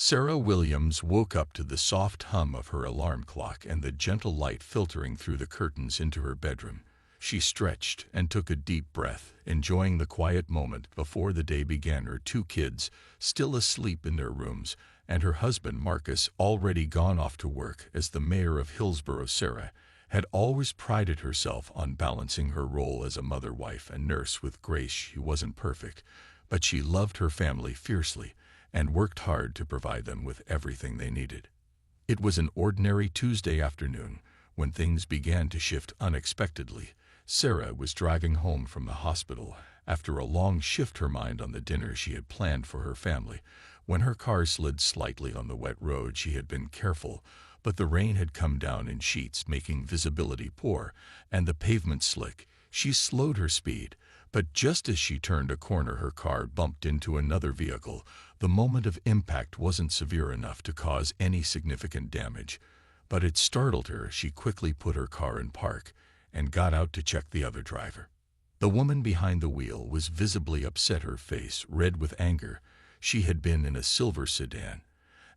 Sarah Williams woke up to the soft hum of her alarm clock and the gentle light filtering through the curtains into her bedroom. She stretched and took a deep breath, enjoying the quiet moment before the day began. Her two kids, still asleep in their rooms, and her husband Marcus, already gone off to work as the mayor of Hillsborough. Sarah had always prided herself on balancing her role as a mother, wife, and nurse with grace. She wasn't perfect, but she loved her family fiercely and worked hard to provide them with everything they needed. It was an ordinary Tuesday afternoon when things began to shift unexpectedly. Sarah was driving home from the hospital after a long shift, her mind on the dinner she had planned for her family, when her car slid slightly on the wet road. She had been careful, but the rain had come down in sheets, making visibility poor and the pavement slick. She slowed her speed, but just as she turned a corner, her car bumped into another vehicle. The moment of impact wasn't severe enough to cause any significant damage, but it startled her. She quickly put her car in park and got out to check the other driver. The woman behind the wheel was visibly upset, her face red with anger. She had been in a silver sedan,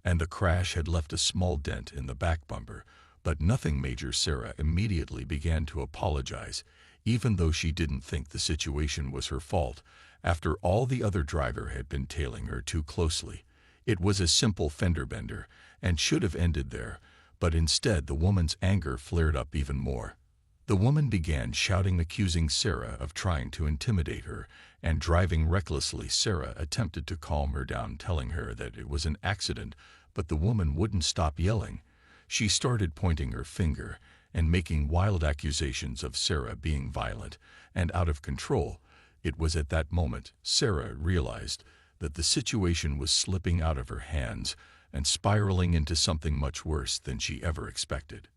and the crash had left a small dent in the back bumper, but nothing major. Sarah immediately began to apologize, even though she didn't think the situation was her fault. After all, the other driver had been tailing her too closely. It was a simple fender bender and should have ended there, but instead the woman's anger flared up even more. The woman began shouting, accusing Sarah of trying to intimidate her and driving recklessly. Sarah attempted to calm her down, telling her that it was an accident, but the woman wouldn't stop yelling. She started pointing her finger and making wild accusations of Sarah being violent and out of control. It was at that moment Sarah realized that the situation was slipping out of her hands and spiraling into something much worse than she ever expected.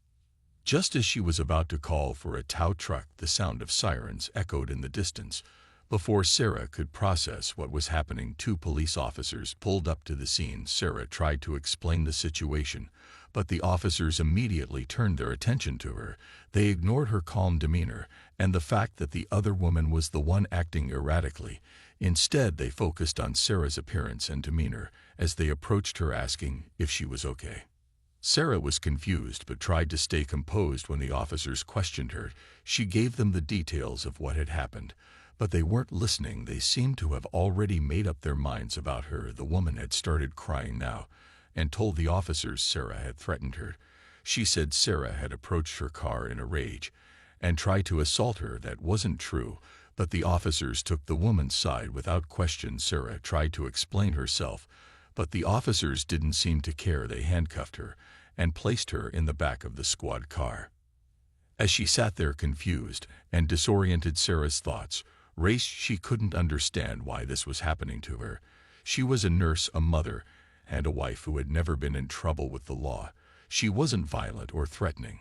Just as she was about to call for a tow truck, the sound of sirens echoed in the distance. Before Sarah could process what was happening, two police officers pulled up to the scene. Sarah tried to explain the situation, but the officers immediately turned their attention to her. They ignored her calm demeanor and the fact that the other woman was the one acting erratically. Instead, they focused on Sarah's appearance and demeanor as they approached her, asking if she was okay. Sarah was confused but tried to stay composed. When the officers questioned her, she gave them the details of what had happened, but they weren't listening. They seemed to have already made up their minds about her. The woman had started crying now and told the officers Sarah had threatened her. She said Sarah had approached her car in a rage and tried to assault her. That wasn't true, but the officers took the woman's side without question. Sarah tried to explain herself, but the officers didn't seem to care. They handcuffed her and placed her in the back of the squad car. As she sat there confused and disoriented, Sarah's thoughts raced. She couldn't understand why this was happening to her. She was a nurse, a mother, and a wife who had never been in trouble with the law. She wasn't violent or threatening,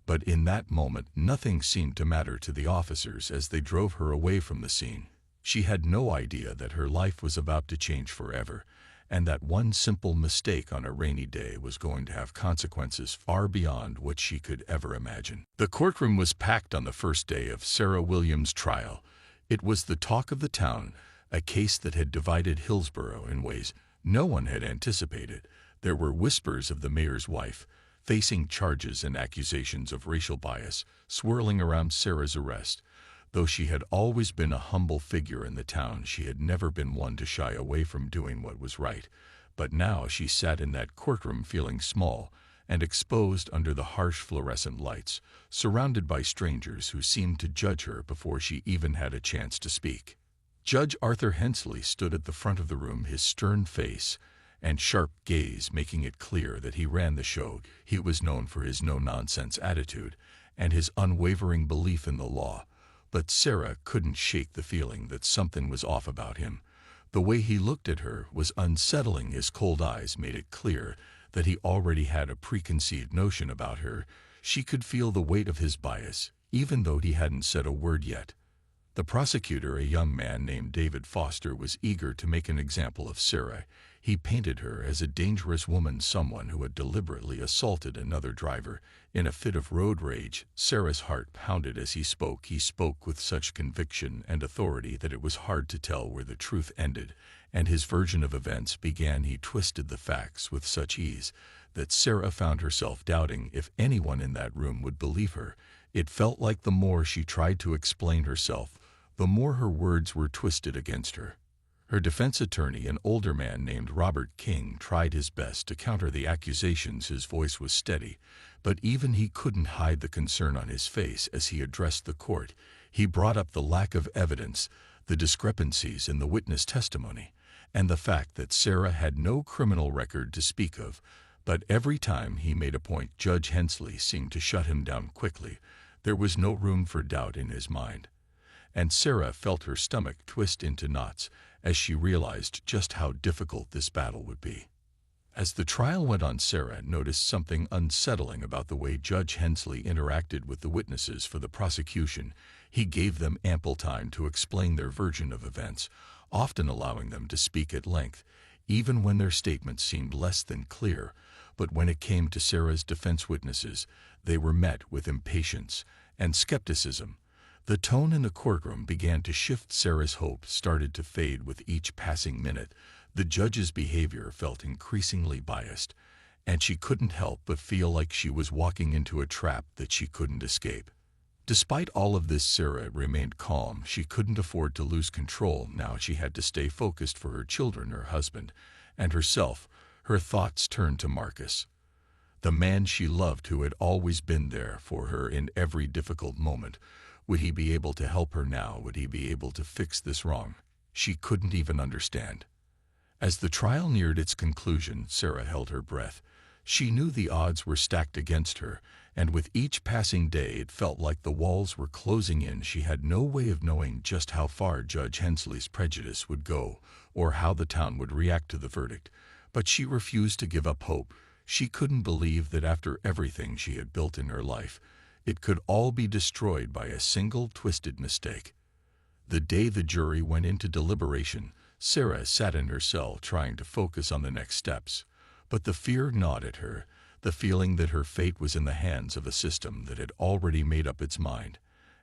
but in that moment nothing seemed to matter to the officers as they drove her away from the scene. She had no idea that her life was about to change forever, and that one simple mistake on a rainy day was going to have consequences far beyond what she could ever imagine. The courtroom was packed on the first day of Sarah Williams' trial. It was the talk of the town, a case that had divided Hillsborough in ways no one had anticipated. There were whispers of the mayor's wife facing charges and accusations of racial bias swirling around Sarah's arrest. Though she had always been a humble figure in the town, she had never been one to shy away from doing what was right. But now she sat in that courtroom feeling small and exposed under the harsh fluorescent lights, surrounded by strangers who seemed to judge her before she even had a chance to speak. Judge Arthur Hensley stood at the front of the room, his stern face and sharp gaze making it clear that he ran the show. He was known for his no-nonsense attitude and his unwavering belief in the law. But Sarah couldn't shake the feeling that something was off about him. The way he looked at her was unsettling. His cold eyes made it clear that he already had a preconceived notion about her. She could feel the weight of his bias, even though he hadn't said a word yet. The prosecutor, a young man named David Foster, was eager to make an example of Sarah. He painted her as a dangerous woman, someone who had deliberately assaulted another driver. In a fit of road rage, Sarah's heart pounded as he spoke. He spoke with such conviction and authority that it was hard to tell where the truth ended and his version of events began. He twisted the facts with such ease that Sarah found herself doubting if anyone in that room would believe her. It felt like the more she tried to explain herself, the more her words were twisted against her. Her defense attorney, an older man named Robert King, tried his best to counter the accusations. His voice was steady, but even he couldn't hide the concern on his face as he addressed the court. He brought up the lack of evidence, the discrepancies in the witness testimony, and the fact that Sarah had no criminal record to speak of. But every time he made a point, Judge Hensley seemed to shut him down quickly. There was no room for doubt in his mind. And Sarah felt her stomach twist into knots as she realized just how difficult this battle would be. As the trial went on, Sarah noticed something unsettling about the way Judge Hensley interacted with the witnesses for the prosecution. He gave them ample time to explain their version of events, often allowing them to speak at length, even when their statements seemed less than clear. But when it came to Sarah's defense witnesses, they were met with impatience and skepticism. The tone in the courtroom began to shift. Sarah's hope started to fade with each passing minute. The judge's behavior felt increasingly biased, and she couldn't help but feel like she was walking into a trap that she couldn't escape. Despite all of this, Sarah remained calm. She couldn't afford to lose control. Now she had to stay focused for her children, her husband, and herself. Her thoughts turned to Marcus, the man she loved, who had always been there for her in every difficult moment. Would he be able to help her now? Would he be able to fix this wrong? She couldn't even understand. As the trial neared its conclusion, Sarah held her breath. She knew the odds were stacked against her, and with each passing day it felt like the walls were closing in. She had no way of knowing just how far Judge Hensley's prejudice would go, or how the town would react to the verdict. But she refused to give up hope. She couldn't believe that after everything she had built in her life, it could all be destroyed by a single twisted mistake. The day the jury went into deliberation, Sarah sat in her cell trying to focus on the next steps. But the fear gnawed at her, the feeling that her fate was in the hands of a system that had already made up its mind.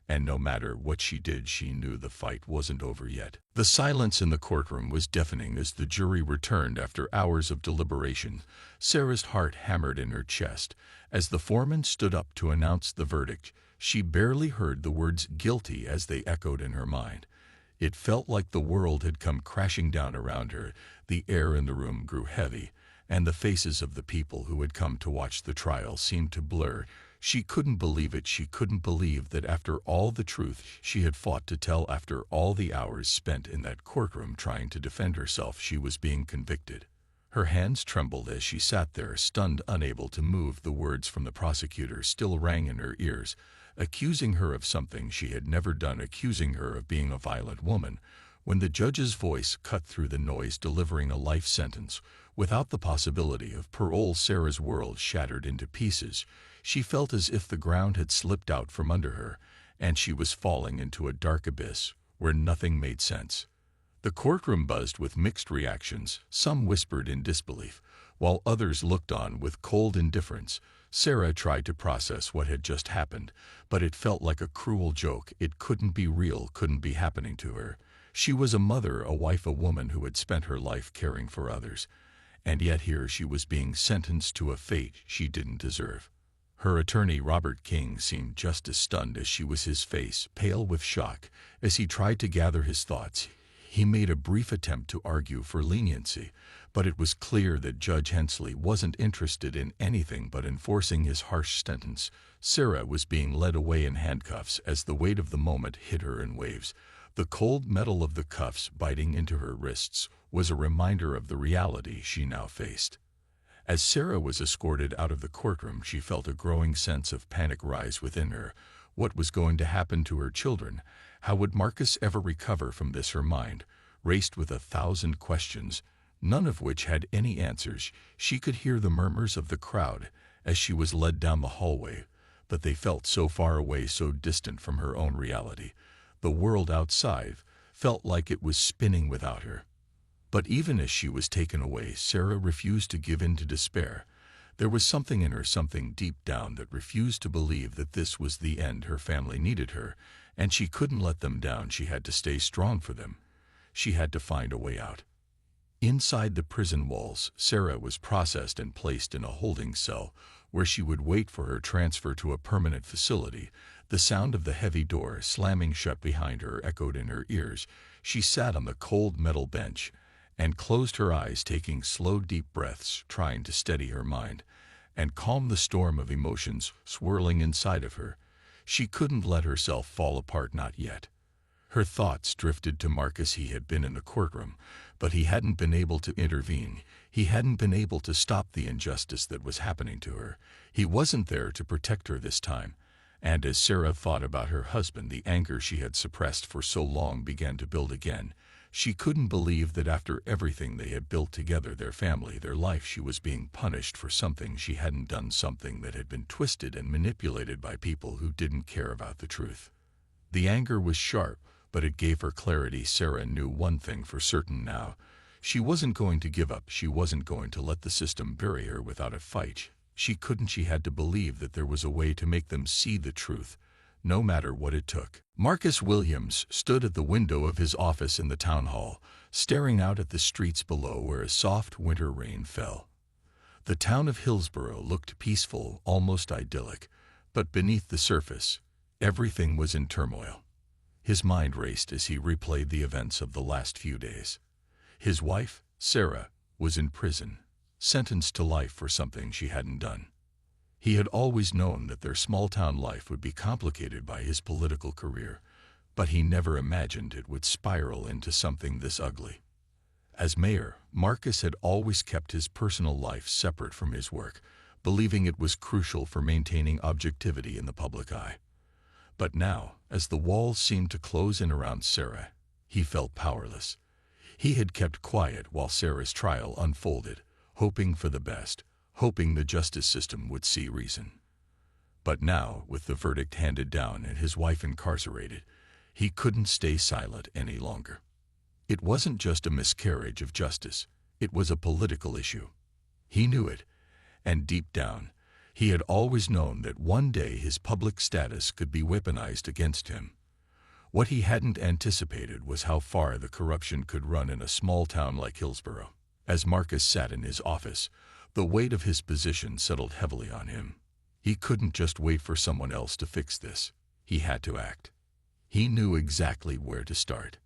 And no matter what she did, she knew the fight wasn't over yet. The silence in the courtroom was deafening as the jury returned after hours of deliberation. Sarah's heart hammered in her chest. As the foreman stood up to announce the verdict, she barely heard the words "guilty" as they echoed in her mind. It felt like the world had come crashing down around her. The air in the room grew heavy, and the faces of the people who had come to watch the trial seemed to blur. She couldn't believe it. She couldn't believe that after all the truth she had fought to tell, after all the hours spent in that courtroom trying to defend herself, she was being convicted. Her hands trembled as she sat there, stunned, unable to move. The words from the prosecutor still rang in her ears, accusing her of something she had never done, accusing her of being a violent woman. When the judge's voice cut through the noise, delivering a life sentence without the possibility of parole, Sarah's world shattered into pieces. She felt as if the ground had slipped out from under her, and she was falling into a dark abyss where nothing made sense. The courtroom buzzed with mixed reactions. Some whispered in disbelief, while others looked on with cold indifference. Sarah tried to process what had just happened, but it felt like a cruel joke. It couldn't be real, couldn't be happening to her. She was a mother, a wife, a woman who had spent her life caring for others. And yet here she was being sentenced to a fate she didn't deserve. Her attorney, Robert King, seemed just as stunned as she was, his face pale with shock. As he tried to gather his thoughts, he made a brief attempt to argue for leniency, but it was clear that Judge Hensley wasn't interested in anything but enforcing his harsh sentence. Sarah was being led away in handcuffs as the weight of the moment hit her in waves. The cold metal of the cuffs biting into her wrists was a reminder of the reality she now faced. As Sarah was escorted out of the courtroom, she felt a growing sense of panic rise within her. What was going to happen to her children? How would Marcus ever recover from this? Her mind raced with 1,000 questions, none of which had any answers. She could hear the murmurs of the crowd as she was led down the hallway, but they felt so far away, so distant from her own reality. The world outside felt like it was spinning without her. But even as she was taken away, Sarah refused to give in to despair. There was something in her, something deep down, that refused to believe that this was the end. Her family needed her, and she couldn't let them down. She had to stay strong for them. She had to find a way out. Inside the prison walls, Sarah was processed and placed in a holding cell where she would wait for her transfer to a permanent facility. The sound of the heavy door slamming shut behind her echoed in her ears. She sat on the cold metal bench and closed her eyes, taking slow, deep breaths, trying to steady her mind and calm the storm of emotions swirling inside of her. She couldn't let herself fall apart, not yet. Her thoughts drifted to Marcus. He had been in the courtroom, but he hadn't been able to intervene. He hadn't been able to stop the injustice that was happening to her. He wasn't there to protect her this time. And as Sarah thought about her husband, the anger she had suppressed for so long began to build again. She couldn't believe that after everything they had built together, their family, their life, she was being punished for something she hadn't done, something that had been twisted and manipulated by people who didn't care about the truth. The anger was sharp, but it gave her clarity. Sarah knew one thing for certain now. She wasn't going to give up. She wasn't going to let the system bury her without a fight. She couldn't. She had to believe that there was a way to make them see the truth, no matter what it took. Marcus Williams stood at the window of his office in the town hall, staring out at the streets below where a soft winter rain fell. The town of Hillsborough looked peaceful, almost idyllic, but beneath the surface, everything was in turmoil. His mind raced as he replayed the events of the last few days. His wife, Sarah, was in prison, sentenced to life for something she hadn't done. He had always known that their small-town life would be complicated by his political career, but he never imagined it would spiral into something this ugly. As mayor, Marcus had always kept his personal life separate from his work, believing it was crucial for maintaining objectivity in the public eye. But now, as the walls seemed to close in around Sarah, he felt powerless. He had kept quiet while Sarah's trial unfolded, hoping for the best, hoping the justice system would see reason. But now, with the verdict handed down and his wife incarcerated, he couldn't stay silent any longer. It wasn't just a miscarriage of justice, it was a political issue. He knew it, and deep down, he had always known that one day his public status could be weaponized against him. What he hadn't anticipated was how far the corruption could run in a small town like Hillsborough. As Marcus sat in his office, the weight of his position settled heavily on him. He couldn't just wait for someone else to fix this. He had to act. He knew exactly where to start.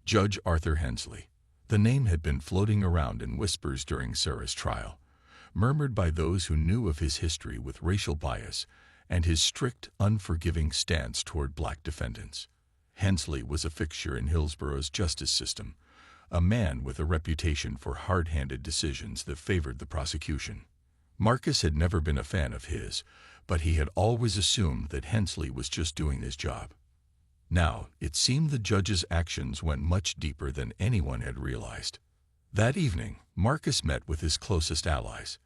Judge Arthur Hensley. The name had been floating around in whispers during Sarah's trial, murmured by those who knew of his history with racial bias and his strict, unforgiving stance toward black defendants. Hensley was a fixture in Hillsborough's justice system, a man with a reputation for hard-handed decisions that favored the prosecution. Marcus had never been a fan of his, but he had always assumed that Hensley was just doing his job. Now, it seemed the judge's actions went much deeper than anyone had realized. That evening, Marcus met with his closest allies,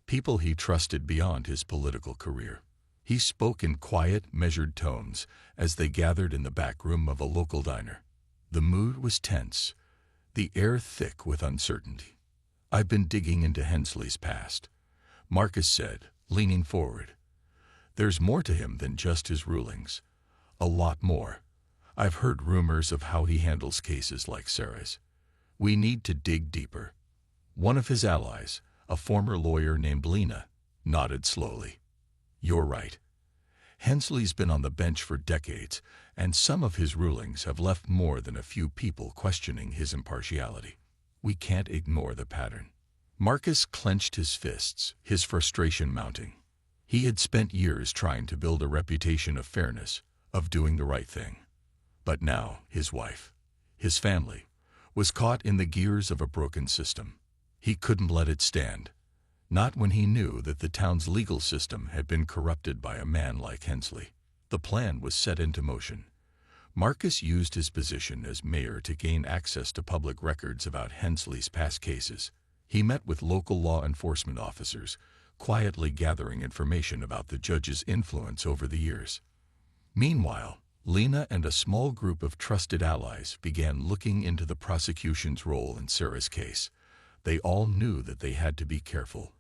people he trusted beyond his political career. He spoke in quiet, measured tones as they gathered in the back room of a local diner. The mood was tense, the air thick with uncertainty. "I've been digging into Hensley's past," Marcus said, leaning forward. "There's more to him than just his rulings. A lot more. I've heard rumors of how he handles cases like Sarah's. We need to dig deeper." One of his allies, a former lawyer named Lena, nodded slowly. "You're right. Hensley's been on the bench for decades, and some of his rulings have left more than a few people questioning his impartiality. We can't ignore the pattern." Marcus clenched his fists, his frustration mounting. He had spent years trying to build a reputation of fairness, of doing the right thing. But now, his wife, his family, was caught in the gears of a broken system. He couldn't let it stand, not when he knew that the town's legal system had been corrupted by a man like Hensley. The plan was set into motion. Marcus used his position as mayor to gain access to public records about Hensley's past cases. He met with local law enforcement officers, quietly gathering information about the judge's influence over the years. Meanwhile, Lena and a small group of trusted allies began looking into the prosecution's role in Sarah's case. They all knew that they had to be careful.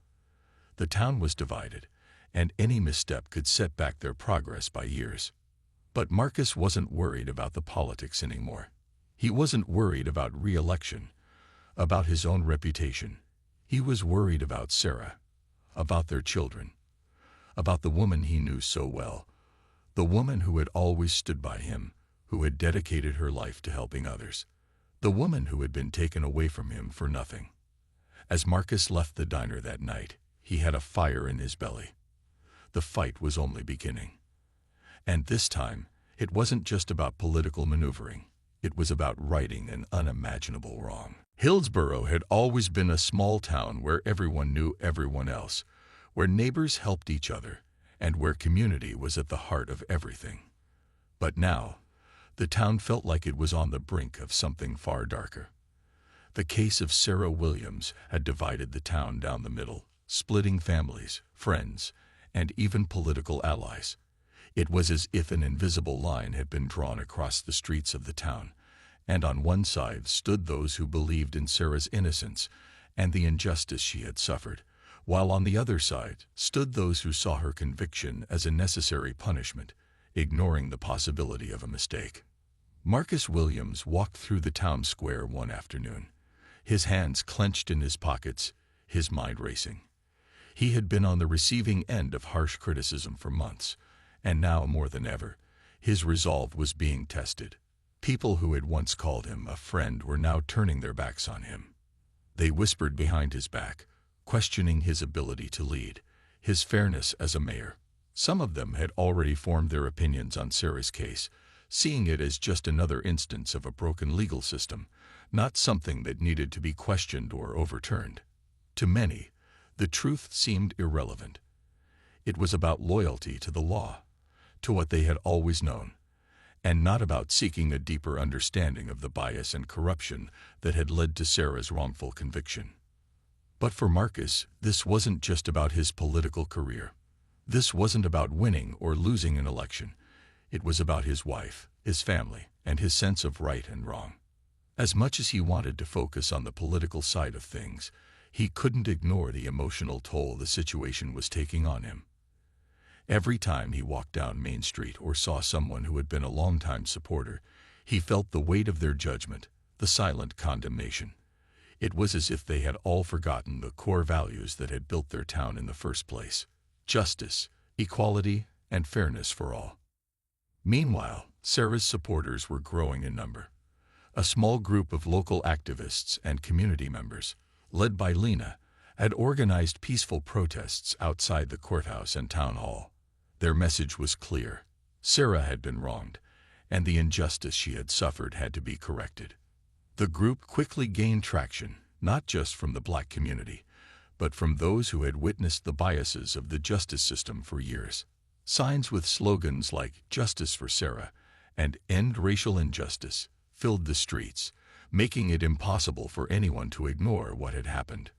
The town was divided, and any misstep could set back their progress by years. But Marcus wasn't worried about the politics anymore. He wasn't worried about re-election, about his own reputation. He was worried about Sarah, about their children, about the woman he knew so well, the woman who had always stood by him, who had dedicated her life to helping others, the woman who had been taken away from him for nothing. As Marcus left the diner that night, he had a fire in his belly. The fight was only beginning. And this time, it wasn't just about political maneuvering. It was about righting an unimaginable wrong. Hillsborough had always been a small town where everyone knew everyone else, where neighbors helped each other, and where community was at the heart of everything. But now, the town felt like it was on the brink of something far darker. The case of Sarah Williams had divided the town down the middle, splitting families, friends, and even political allies. It was as if an invisible line had been drawn across the streets of the town, and on one side stood those who believed in Sarah's innocence and the injustice she had suffered, while on the other side stood those who saw her conviction as a necessary punishment, ignoring the possibility of a mistake. Marcus Williams walked through the town square one afternoon, his hands clenched in his pockets, his mind racing. He had been on the receiving end of harsh criticism for months, and now more than ever, his resolve was being tested. People who had once called him a friend were now turning their backs on him. They whispered behind his back, questioning his ability to lead, his fairness as a mayor. Some of them had already formed their opinions on Sarah's case, seeing it as just another instance of a broken legal system, not something that needed to be questioned or overturned. To many, the truth seemed irrelevant. It was about loyalty to the law, to what they had always known, and not about seeking a deeper understanding of the bias and corruption that had led to Sarah's wrongful conviction. But for Marcus, this wasn't just about his political career. This wasn't about winning or losing an election. It was about his wife, his family, and his sense of right and wrong. As much as he wanted to focus on the political side of things, he couldn't ignore the emotional toll the situation was taking on him. Every time he walked down Main Street or saw someone who had been a longtime supporter, he felt the weight of their judgment, the silent condemnation. It was as if they had all forgotten the core values that had built their town in the first place: justice, equality, and fairness for all. Meanwhile, Sarah's supporters were growing in number. A small group of local activists and community members, led by Lena, had organized peaceful protests outside the courthouse and town hall. Their message was clear: Sarah had been wronged, and the injustice she had suffered had to be corrected. The group quickly gained traction, not just from the black community, but from those who had witnessed the biases of the justice system for years. Signs with slogans like "Justice for Sarah" and "End Racial Injustice" filled the streets, making it impossible for anyone to ignore what had happened.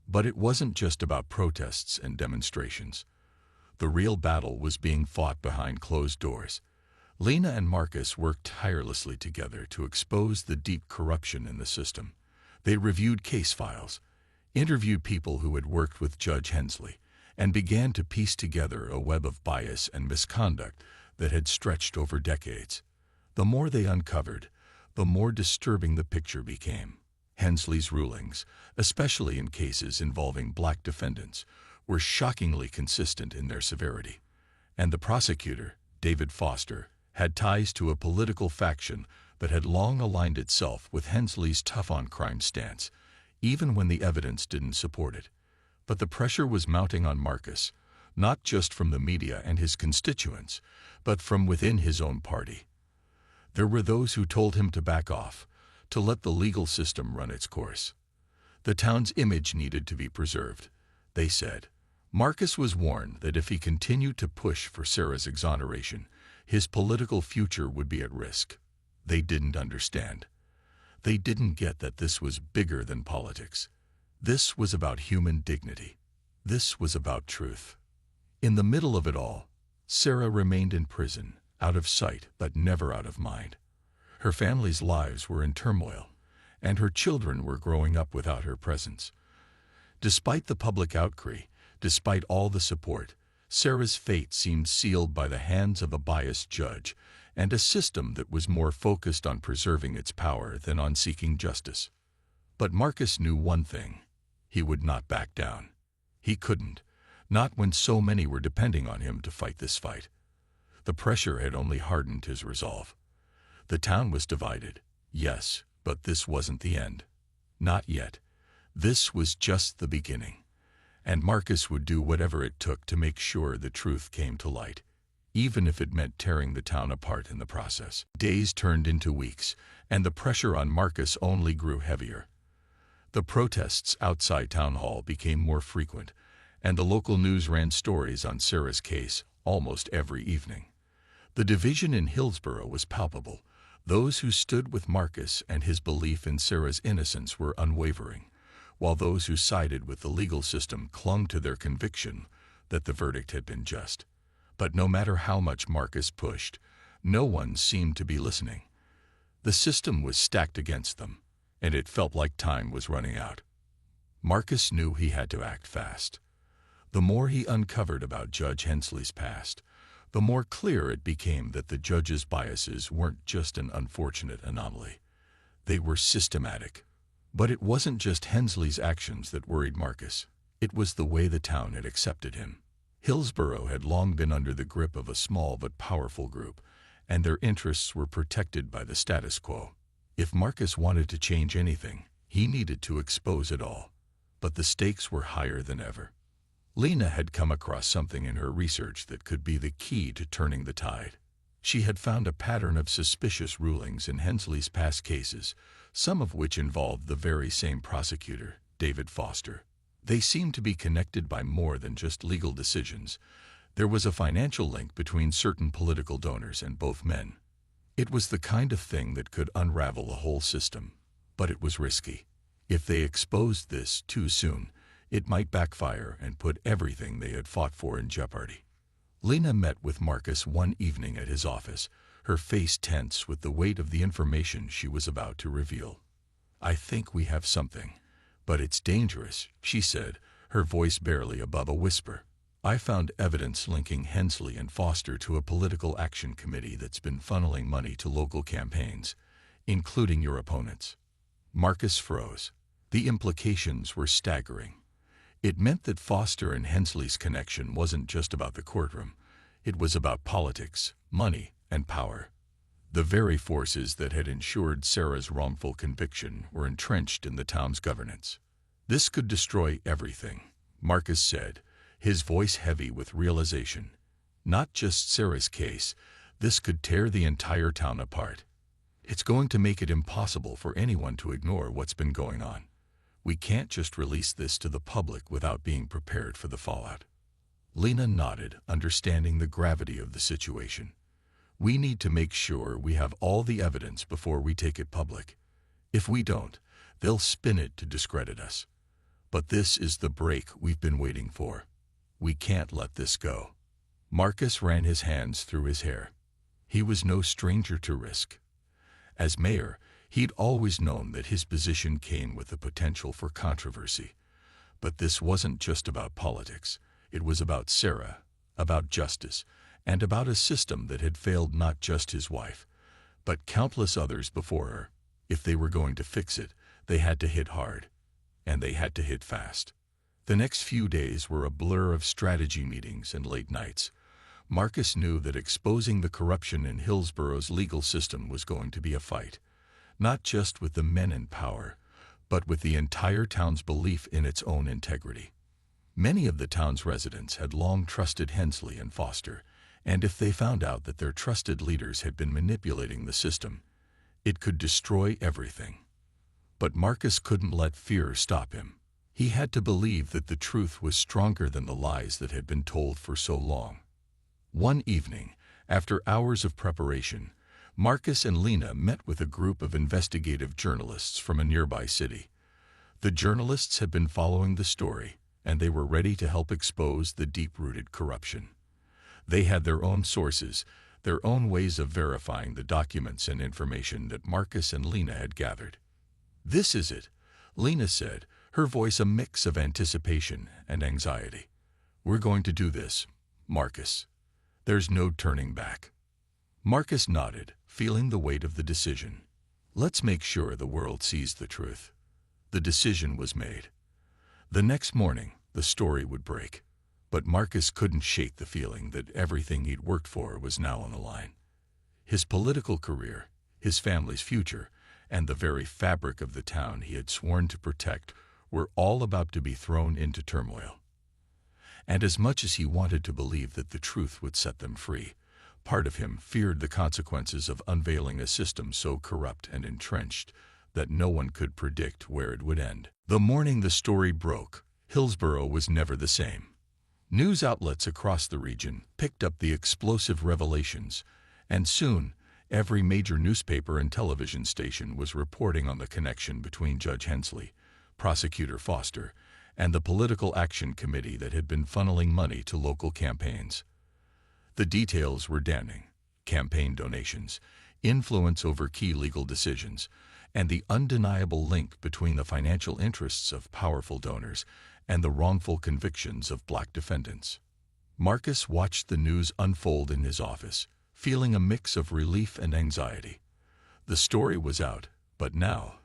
But it wasn't just about protests and demonstrations. The real battle was being fought behind closed doors. Lena and Marcus worked tirelessly together to expose the deep corruption in the system. They reviewed case files, interviewed people who had worked with Judge Hensley, and began to piece together a web of bias and misconduct that had stretched over decades. The more they uncovered, the more disturbing the picture became. Hensley's rulings, especially in cases involving black defendants, were shockingly consistent in their severity. And the prosecutor, David Foster, had ties to a political faction that had long aligned itself with Hensley's tough-on-crime stance, even when the evidence didn't support it. But the pressure was mounting on Marcus, not just from the media and his constituents, but from within his own party. There were those who told him to back off, to let the legal system run its course. The town's image needed to be preserved, they said. Marcus was warned that if he continued to push for Sarah's exoneration, his political future would be at risk. They didn't understand. They didn't get that this was bigger than politics. This was about human dignity. This was about truth. In the middle of it all, Sarah remained in prison, out of sight but never out of mind. Her family's lives were in turmoil, and her children were growing up without her presence. Despite the public outcry, despite all the support, Sarah's fate seemed sealed by the hands of a biased judge and a system that was more focused on preserving its power than on seeking justice. But Marcus knew one thing: he would not back down. He couldn't, not when so many were depending on him to fight this fight. The pressure had only hardened his resolve. The town was divided, yes, but this wasn't the end. Not yet. This was just the beginning. And Marcus would do whatever it took to make sure the truth came to light, even if it meant tearing the town apart in the process. Days turned into weeks, and the pressure on Marcus only grew heavier. The protests outside Town Hall became more frequent, and the local news ran stories on Sarah's case almost every evening. The division in Hillsborough was palpable. Those who stood with Marcus and his belief in Sarah's innocence were unwavering, while those who sided with the legal system clung to their conviction that the verdict had been just. But no matter how much Marcus pushed, no one seemed to be listening. The system was stacked against them, and it felt like time was running out. Marcus knew he had to act fast. The more he uncovered about Judge Hensley's past, the more clear it became that the judge's biases weren't just an unfortunate anomaly. They were systematic. But it wasn't just Hensley's actions that worried Marcus. It was the way the town had accepted him. Hillsborough had long been under the grip of a small but powerful group, and their interests were protected by the status quo. If Marcus wanted to change anything, he needed to expose it all. But the stakes were higher than ever. Lena had come across something in her research that could be the key to turning the tide. She had found a pattern of suspicious rulings in Hensley's past cases, some of which involved the very same prosecutor, David Foster. They seemed to be connected by more than just legal decisions. There was a financial link between certain political donors and both men. It was the kind of thing that could unravel a whole system, but it was risky. If they exposed this too soon, it might backfire and put everything they had fought for in jeopardy. Lena met with Marcus one evening at his office, her face tense with the weight of the information she was about to reveal. "I think we have something, but it's dangerous," she said, her voice barely above a whisper. "I found evidence linking Hensley and Foster to a political action committee that's been funneling money to local campaigns, including your opponents." Marcus froze. The implications were staggering. It meant that Foster and Hensley's connection wasn't just about the courtroom. It was about politics, money, and power. The very forces that had ensured Sarah's wrongful conviction were entrenched in the town's governance. "This could destroy everything," Marcus said, his voice heavy with realization. "Not just Sarah's case, this could tear the entire town apart. It's going to make it impossible for anyone to ignore what's been going on. We can't just release this to the public without being prepared for the fallout." Lena nodded, understanding the gravity of the situation. "We need to make sure we have all the evidence before we take it public. If we don't, they'll spin it to discredit us. But this is the break we've been waiting for. We can't let this go." Marcus ran his hands through his hair. He was no stranger to risk. As mayor, he'd always known that his position came with the potential for controversy. But this wasn't just about politics. It was about Sarah, about justice, and about a system that had failed not just his wife, but countless others before her. If they were going to fix it, they had to hit hard, and they had to hit fast. The next few days were a blur of strategy meetings and late nights. Marcus knew that exposing the corruption in Hillsborough's legal system was going to be a fight, not just with the men in power, but with the entire town's belief in its own integrity. Many of the town's residents had long trusted Hensley and Foster, and if they found out that their trusted leaders had been manipulating the system, it could destroy everything. But Marcus couldn't let fear stop him. He had to believe that the truth was stronger than the lies that had been told for so long. One evening, after hours of preparation, Marcus and Lena met with a group of investigative journalists from a nearby city. The journalists had been following the story, and they were ready to help expose the deep-rooted corruption. They had their own sources, their own ways of verifying the documents and information that Marcus and Lena had gathered. "This is it," Lena said, her voice a mix of anticipation and anxiety. "We're going to do this, Marcus. There's no turning back." Marcus nodded, feeling the weight of the decision. "Let's make sure the world sees the truth." The decision was made. The next morning, the story would break. But Marcus couldn't shake the feeling that everything he'd worked for was now on the line. His political career, his family's future, and the very fabric of the town he had sworn to protect were all about to be thrown into turmoil. And as much as he wanted to believe that the truth would set them free, part of him feared the consequences of unveiling a system so corrupt and entrenched that no one could predict where it would end. The morning the story broke, Hillsborough was never the same. News outlets across the region picked up the explosive revelations, and soon every major newspaper and television station was reporting on the connection between Judge Hensley, Prosecutor Foster, and the political action committee that had been funneling money to local campaigns. The details were damning: campaign donations, influence over key legal decisions, and the undeniable link between the financial interests of powerful donors and the wrongful convictions of black defendants. Marcus watched the news unfold in his office, feeling a mix of relief and anxiety. The story was out, but now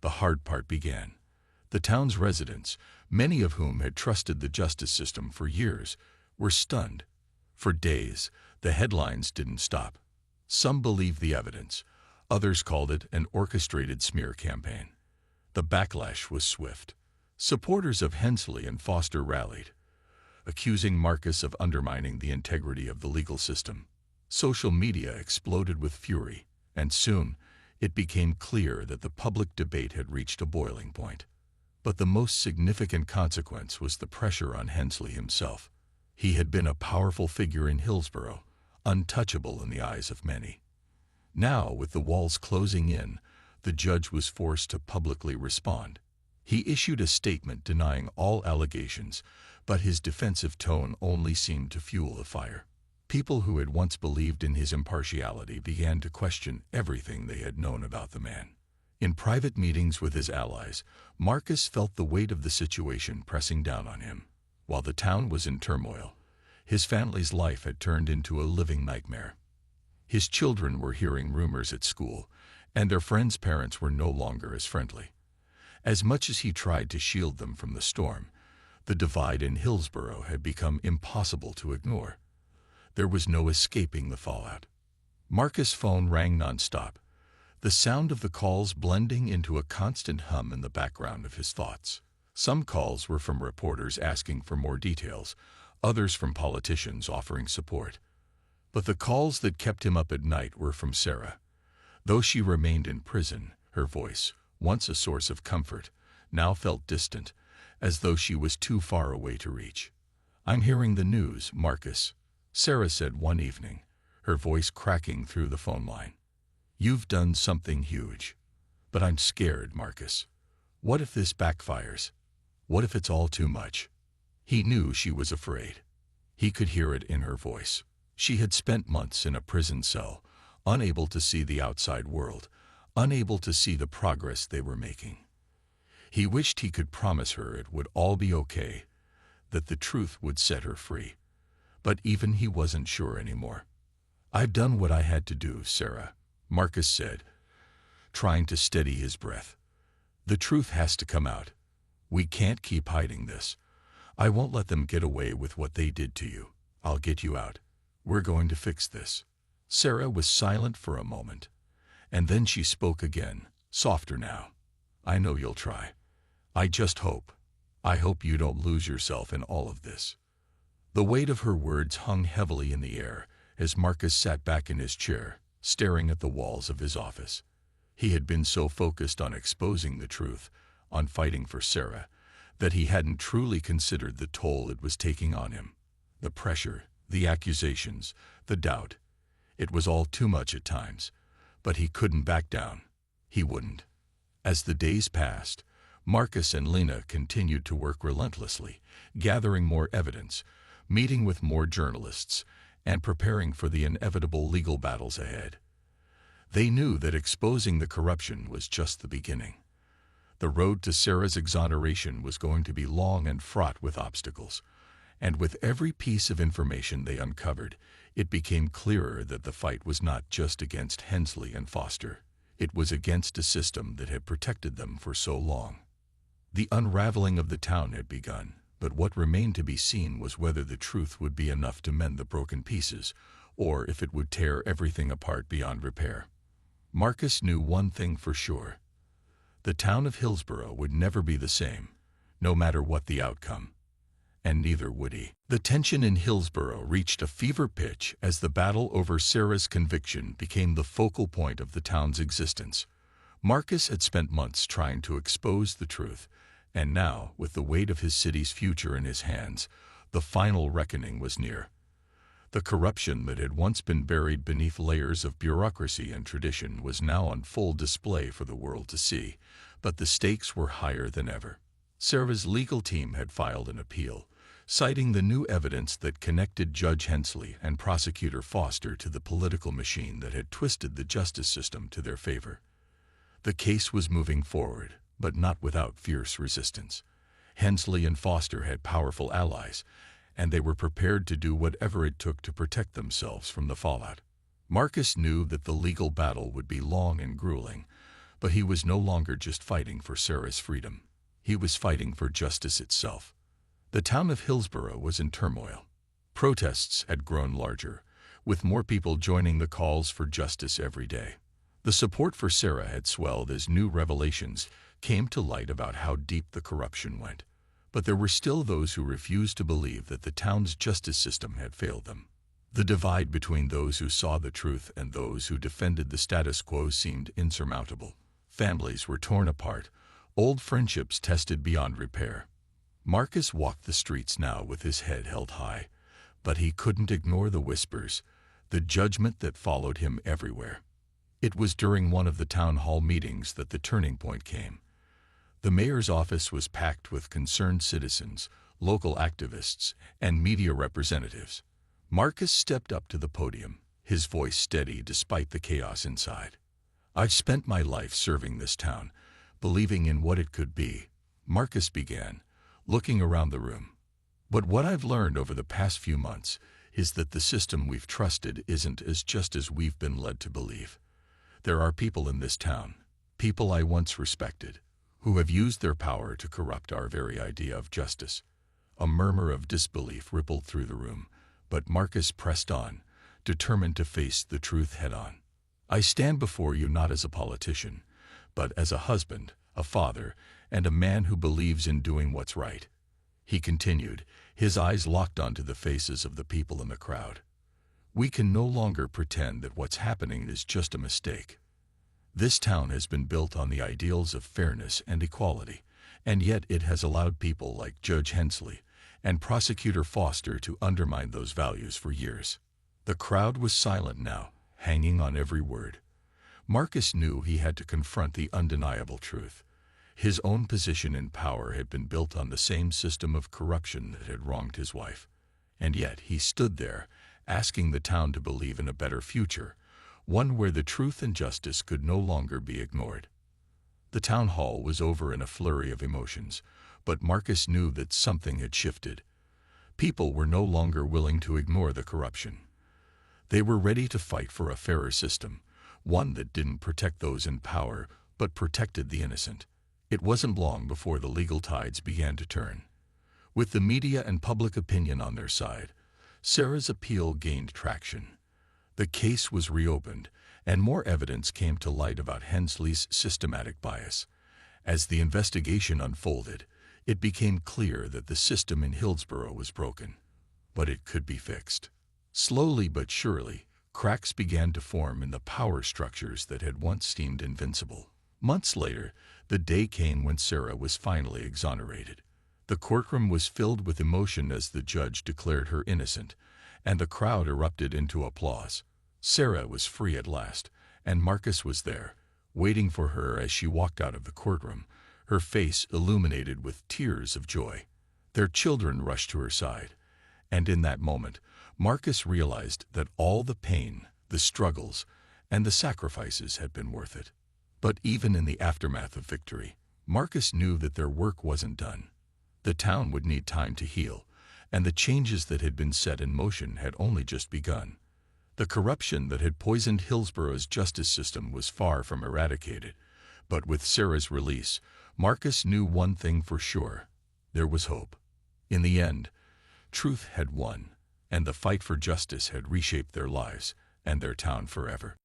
the hard part began. The town's residents, many of whom had trusted the justice system for years, were stunned. For days, the headlines didn't stop. Some believed the evidence, others called it an orchestrated smear campaign. The backlash was swift. Supporters of Hensley and Foster rallied, accusing Marcus of undermining the integrity of the legal system. Social media exploded with fury, and soon it became clear that the public debate had reached a boiling point. But the most significant consequence was the pressure on Hensley himself. He had been a powerful figure in Hillsborough, untouchable in the eyes of many. Now, with the walls closing in, the judge was forced to publicly respond. He issued a statement denying all allegations, but his defensive tone only seemed to fuel the fire. People who had once believed in his impartiality began to question everything they had known about the man. In private meetings with his allies, Marcus felt the weight of the situation pressing down on him. While the town was in turmoil, his family's life had turned into a living nightmare. His children were hearing rumors at school, and their friends' parents were no longer as friendly. As much as he tried to shield them from the storm, the divide in Hillsborough had become impossible to ignore. There was no escaping the fallout. Marcus' phone rang nonstop, the sound of the calls blending into a constant hum in the background of his thoughts. Some calls were from reporters asking for more details, others from politicians offering support. But the calls that kept him up at night were from Sarah. Though she remained in prison, her voice, once a source of comfort, now felt distant, as though she was too far away to reach. "I'm hearing the news, Marcus," Sarah said one evening, her voice cracking through the phone line. "You've done something huge. But I'm scared, Marcus. What if this backfires? What if it's all too much?" He knew she was afraid. He could hear it in her voice. She had spent months in a prison cell, unable to see the outside world, unable to see the progress they were making. He wished he could promise her it would all be okay, that the truth would set her free. But even he wasn't sure anymore. "I've done what I had to do, Sarah," Marcus said, trying to steady his breath. "The truth has to come out. We can't keep hiding this. I won't let them get away with what they did to you. I'll get you out. We're going to fix this." Sarah was silent for a moment, and then she spoke again, softer now. "I know you'll try. I hope you don't lose yourself in all of this." The weight of her words hung heavily in the air as Marcus sat back in his chair, staring at the walls of his office. He had been so focused on exposing the truth, on fighting for Sarah, that he hadn't truly considered the toll it was taking on him. The pressure, the accusations, the doubt. It was all too much at times, but he couldn't back down. He wouldn't. As the days passed, Marcus and Lena continued to work relentlessly, gathering more evidence, meeting with more journalists, and preparing for the inevitable legal battles ahead. They knew that exposing the corruption was just the beginning. The road to Sarah's exoneration was going to be long and fraught with obstacles, and with every piece of information they uncovered, it became clearer that the fight was not just against Hensley and Foster. It was against a system that had protected them for so long. The unraveling of the town had begun, but what remained to be seen was whether the truth would be enough to mend the broken pieces, or if it would tear everything apart beyond repair. Marcus knew one thing for sure. The town of Hillsborough would never be the same, no matter what the outcome. And neither would he. The tension in Hillsborough reached a fever pitch as the battle over Sarah's conviction became the focal point of the town's existence. Marcus had spent months trying to expose the truth, and now, with the weight of his city's future in his hands, the final reckoning was near. The corruption that had once been buried beneath layers of bureaucracy and tradition was now on full display for the world to see, but the stakes were higher than ever. Sarah's legal team had filed an appeal, citing the new evidence that connected Judge Hensley and Prosecutor Foster to the political machine that had twisted the justice system to their favor. The case was moving forward, but not without fierce resistance. Hensley and Foster had powerful allies, and they were prepared to do whatever it took to protect themselves from the fallout. Marcus knew that the legal battle would be long and grueling, but he was no longer just fighting for Sarah's freedom. He was fighting for justice itself. The town of Hillsborough was in turmoil. Protests had grown larger, with more people joining the calls for justice every day. The support for Sarah had swelled as new revelations came to light about how deep the corruption went. But there were still those who refused to believe that the town's justice system had failed them. The divide between those who saw the truth and those who defended the status quo seemed insurmountable. Families were torn apart, old friendships tested beyond repair. Marcus walked the streets now with his head held high, but he couldn't ignore the whispers, the judgment that followed him everywhere. It was during one of the town hall meetings that the turning point came. The mayor's office was packed with concerned citizens, local activists, and media representatives. Marcus stepped up to the podium, his voice steady despite the chaos inside. "I've spent my life serving this town, believing in what it could be," Marcus began, looking around the room. "But what I've learned over the past few months is that the system we've trusted isn't just as we've been led to believe. There are people in this town, people I once respected, who have used their power to corrupt our very idea of justice." A murmur of disbelief rippled through the room, but Marcus pressed on, determined to face the truth head-on. "I stand before you not as a politician, but as a husband, a father, and a man who believes in doing what's right," he continued, his eyes locked onto the faces of the people in the crowd. "We can no longer pretend that what's happening is just a mistake. This town has been built on the ideals of fairness and equality, and yet it has allowed people like Judge Hensley and Prosecutor Foster to undermine those values for years." The crowd was silent now, hanging on every word. Marcus knew he had to confront the undeniable truth. His own position in power had been built on the same system of corruption that had wronged his wife. And yet he stood there, asking the town to believe in a better future, one where the truth and justice could no longer be ignored. The town hall was over in a flurry of emotions, but Marcus knew that something had shifted. People were no longer willing to ignore the corruption. They were ready to fight for a fairer system, one that didn't protect those in power, but protected the innocent. It wasn't long before the legal tides began to turn. With the media and public opinion on their side, Sarah's appeal gained traction. The case was reopened, and more evidence came to light about Hensley's systematic bias. As the investigation unfolded, it became clear that the system in Hillsborough was broken. But it could be fixed. Slowly but surely, cracks began to form in the power structures that had once seemed invincible. Months later, the day came when Sarah was finally exonerated. The courtroom was filled with emotion as the judge declared her innocent, and the crowd erupted into applause. Sarah was free at last, and Marcus was there, waiting for her as she walked out of the courtroom, her face illuminated with tears of joy. Their children rushed to her side, And in that moment, Marcus realized that all the pain, the struggles, and the sacrifices had been worth it. But even in the aftermath of victory, Marcus knew that their work wasn't done. The town would need time to heal, and the changes that had been set in motion had only just begun. The corruption that had poisoned Hillsborough's justice system was far from eradicated, but with Sarah's release, Marcus knew one thing for sure: there was hope. In the end, truth had won, and the fight for justice had reshaped their lives and their town forever.